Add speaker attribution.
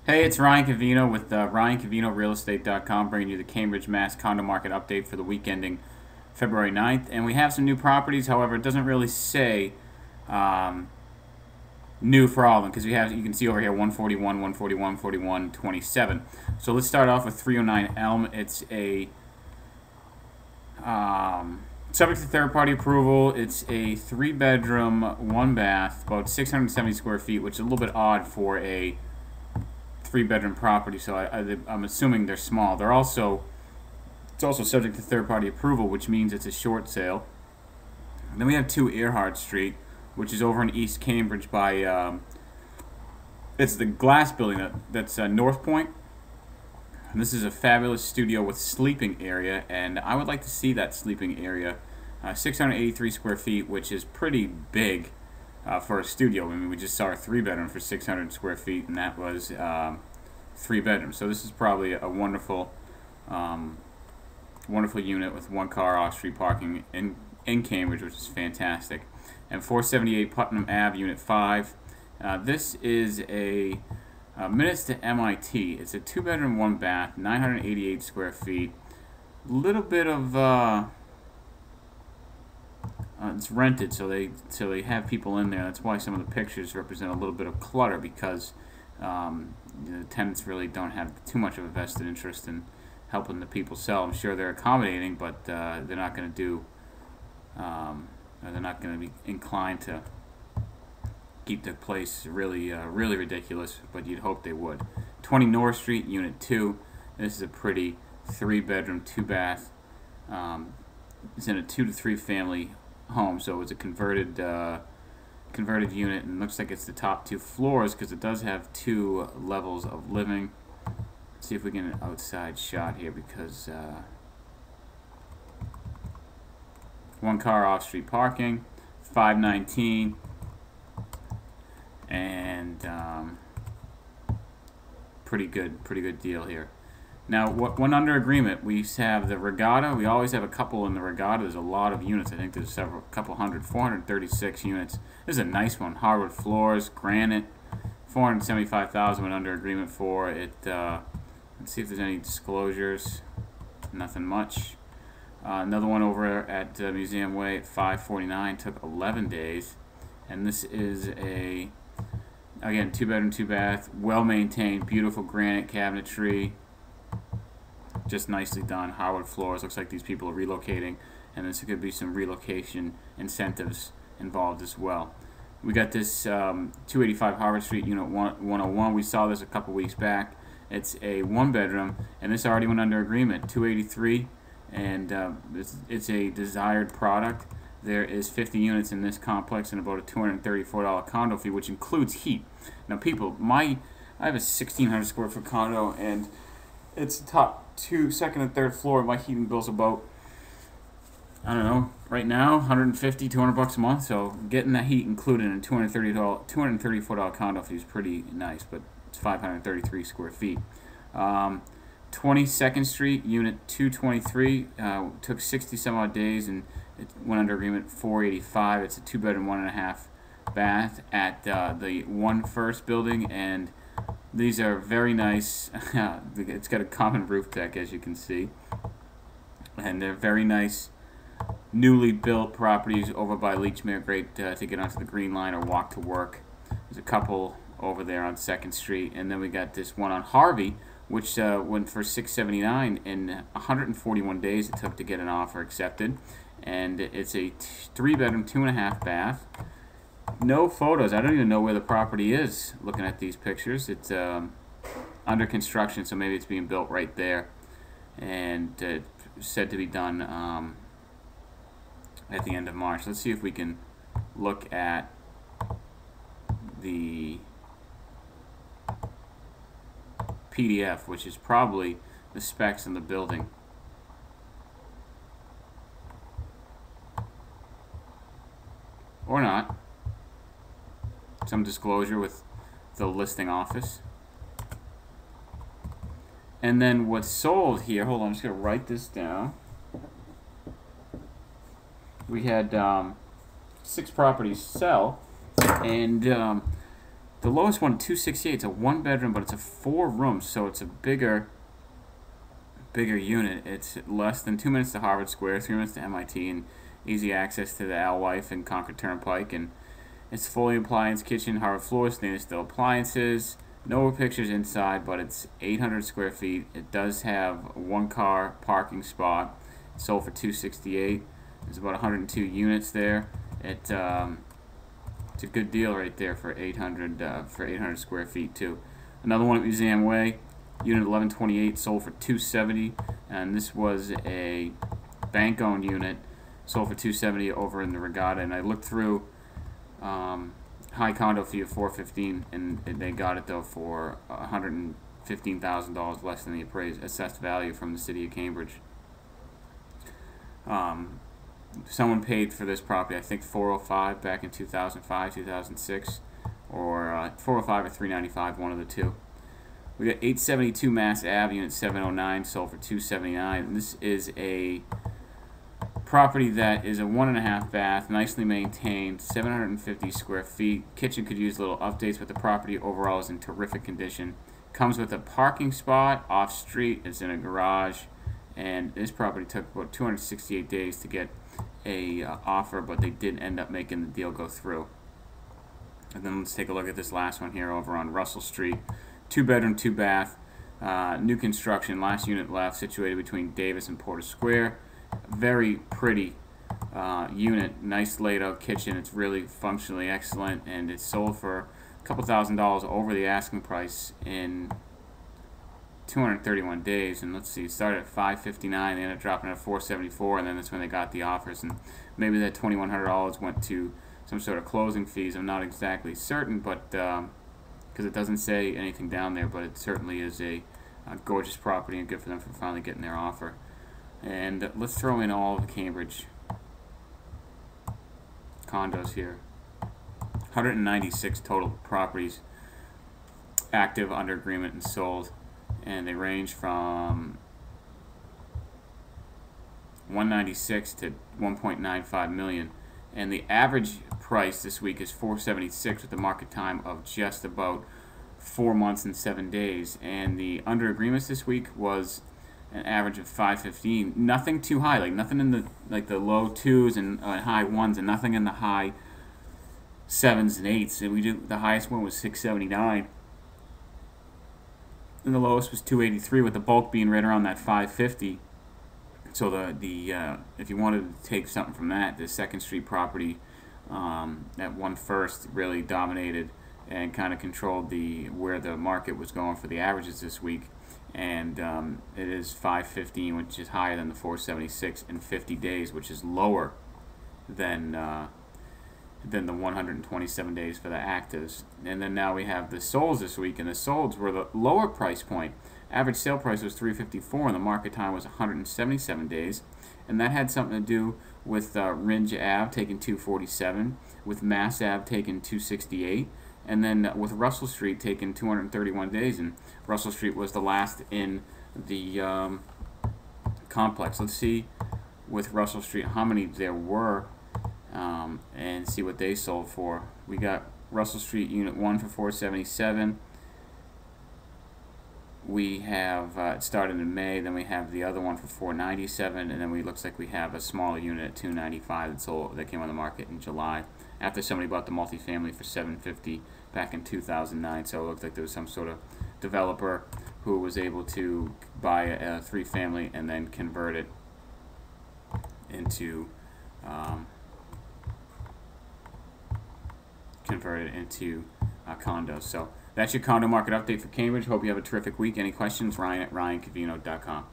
Speaker 1: Hey, it's Ryan Cavino with RyanCavinoRealEstate.com, bringing you the Cambridge, Mass. Condo market update for the week ending February 9th. And we have some new properties. However, it doesn't really say new for all of them, because you can see over here 141, 141, 41, 27. So let's start off with 309 Elm. It's a subject to third-party approval. It's a 3-bedroom, 1-bath, about 670 square feet, which is a little bit odd for a 3-bedroom property, so I'm assuming they're small. It's also subject to third-party approval, which means it's a short sale. And then we have 2 Earhart Street, which is over in East Cambridge by it's the glass building that's North Point. And this is a fabulous studio with sleeping area, and I would like to see that sleeping area. 683 square feet, which is pretty big for a studio. I mean, we just saw a 3-bedroom for 600 square feet, and that was 3 bedrooms. So this is probably a wonderful, wonderful unit with 1 car off-street parking in Cambridge, which is fantastic. And 478 Putnam Ave, Unit 5. This is a Minutes to MIT. It's a 2-bedroom, 1-bath, 988 square feet. Little bit of it's rented, so they have people in there. That's why some of the pictures represent a little bit of clutter, because the tenants really don't have too much of a vested interest in helping the people sell. I'm sure they're accommodating, but they're not going to do. They're not going to be inclined to keep the place really ridiculous, but you'd hope they would. 20 North Street, Unit 2. This is a pretty 3-bedroom, 2-bath. It's in a 2 to 3 family home, so it's a converted unit, and looks like it's the top 2 floors, because it does have 2 levels of living. Let's see if we get an outside shot here, because 1 car off-street parking, 519, and pretty good deal here. Now, when under agreement, we have the Regatta. We always have a couple in the Regatta. There's a lot of units. I think there's couple hundred, 436 units. This is a nice one. Hardwood floors, granite, 475,000 when under agreement for it. Let's see if there's any disclosures. Nothing much. Another one over at Museum Way at 549 took 11 days, and this is a, again, 2-bedroom, 2-bath, well-maintained, beautiful granite cabinetry. Just nicely done. Hardwood floors. Looks like these people are relocating, and there's could be some relocation incentives involved as well. We got this 285 Harvard Street, Unit 101. We saw this a couple weeks back. It's a 1-bedroom, and this already went under agreement. 283, and it's a desired product. There is 50 units in this complex and about a $234 condo fee, which includes heat. Now, people, I have a 1,600 square foot condo, and it's the top 2, second and third floor. My heating bill's about, I don't know, right now, 150, 200 bucks a month. So getting that heat included in a $234 condo fee is pretty nice, but it's 533 square feet. 22nd Street, Unit 223, took 60 some odd days, and it went under agreement 485. It's a 2-bedroom, 1.5 bath at the One First building, and these are very nice. It's got a common roof deck, as you can see, and they're very nice, newly built properties over by Leechmere. Great to get onto the Green Line or walk to work. There's a couple over there on 2nd Street, and then we got this one on Harvey, which went for $679 in 141 days it took to get an offer accepted, and it's a 3-bedroom, 2.5 bath. No photos. I don't even know where the property is looking at these pictures. It's under construction, so maybe it's being built right there, and said to be done at the end of March. Let's see if we can look at the PDF, which is probably the specs in the building. Or not. Some disclosure with the listing office. And then what's sold here, hold on, I'm just going to write this down. We had 6 properties sell, and The lowest one, 268. It's a 1-bedroom, but it's a 4-room, so it's a bigger unit. It's less than 2 minutes to Harvard Square, 3 minutes to MIT, and easy access to the Alewife and Concord Turnpike. And it's fully appliance kitchen, hardwood floors, stainless steel appliances. No pictures inside, but it's 800 square feet. It does have a 1-car parking spot. It's sold for $268. There's about 102 units there. It's a good deal right there for 800 square feet too. Another one at Museum Way, unit 1128, sold for $270, and this was a bank-owned unit, sold for $270 over in the Regatta. And I looked through high condo fee of $415, and they got it though for $115,000 less than the assessed value from the city of Cambridge. Someone paid for this property, I think $405 back in 2005, 2006, or $405 or $395, one of the two. We got 872 Mass Ave, unit 709, sold for $279. This is a property that is a 1.5 bath, nicely maintained, 750 square feet. Kitchen could use little updates, but the property overall is in terrific condition. Comes with a parking spot off street. It's in a garage, and this property took about 268 days to get a offer, but they did end up making the deal go through. And then let's take a look at this last one here over on Russell Street. 2-bedroom, 2-bath, new construction, last unit left, situated between Davis and Porter Square. Very pretty unit, nice laid out kitchen. It's really functionally excellent, and it's sold for a couple $1,000s over the asking price in 231 days. And let's see, it started at $559, they ended up dropping it at $474, and then that's when they got the offers. And maybe that $2,100 went to some sort of closing fees. I'm not exactly certain, but because it doesn't say anything down there, but it certainly is a gorgeous property, and good for them for finally getting their offer. And let's throw in all of the Cambridge condos here. 196 total properties active, under agreement, and sold. And they range from 196 to 1.95 million. And the average price this week is $476 with a market time of just about 4 months and 7 days. And the under agreements this week was an average of $515. Nothing too high, like nothing in the the low 2s and high 1s, and nothing in the high 7s and 8s. And we did, the highest one was $679. And the lowest was $283, with the bulk being right around that $550. So if you wanted to take something from that, the Second Street property that won first really dominated and kind of controlled where the market was going for the averages this week. And it is $515, which is higher than the $476 in 50 days, which is lower than the 127 days for the actives. And then now we have the solds this week, and the solds were the lower price point. Average sale price was $354, and the market time was 177 days. And that had something to do with Ringe Ave taking $247, with Mass Ave taking $268, and then with Russell Street taking 231 days. And Russell Street was the last in the complex. Let's see with Russell Street how many there were, and see what they sold for. We got Russell Street Unit 1 for $477. We have it started in May. Then we have the other one for $497, and then looks like we have a smaller unit at $295 that came on the market in July after somebody bought the multifamily for $750 back in 2009. So it looked like there was some sort of developer who was able to buy a 3-family and then convert it into condos. So that's your condo market update for Cambridge. Hope you have a terrific week. Any questions? Ryan at ryancavino.com.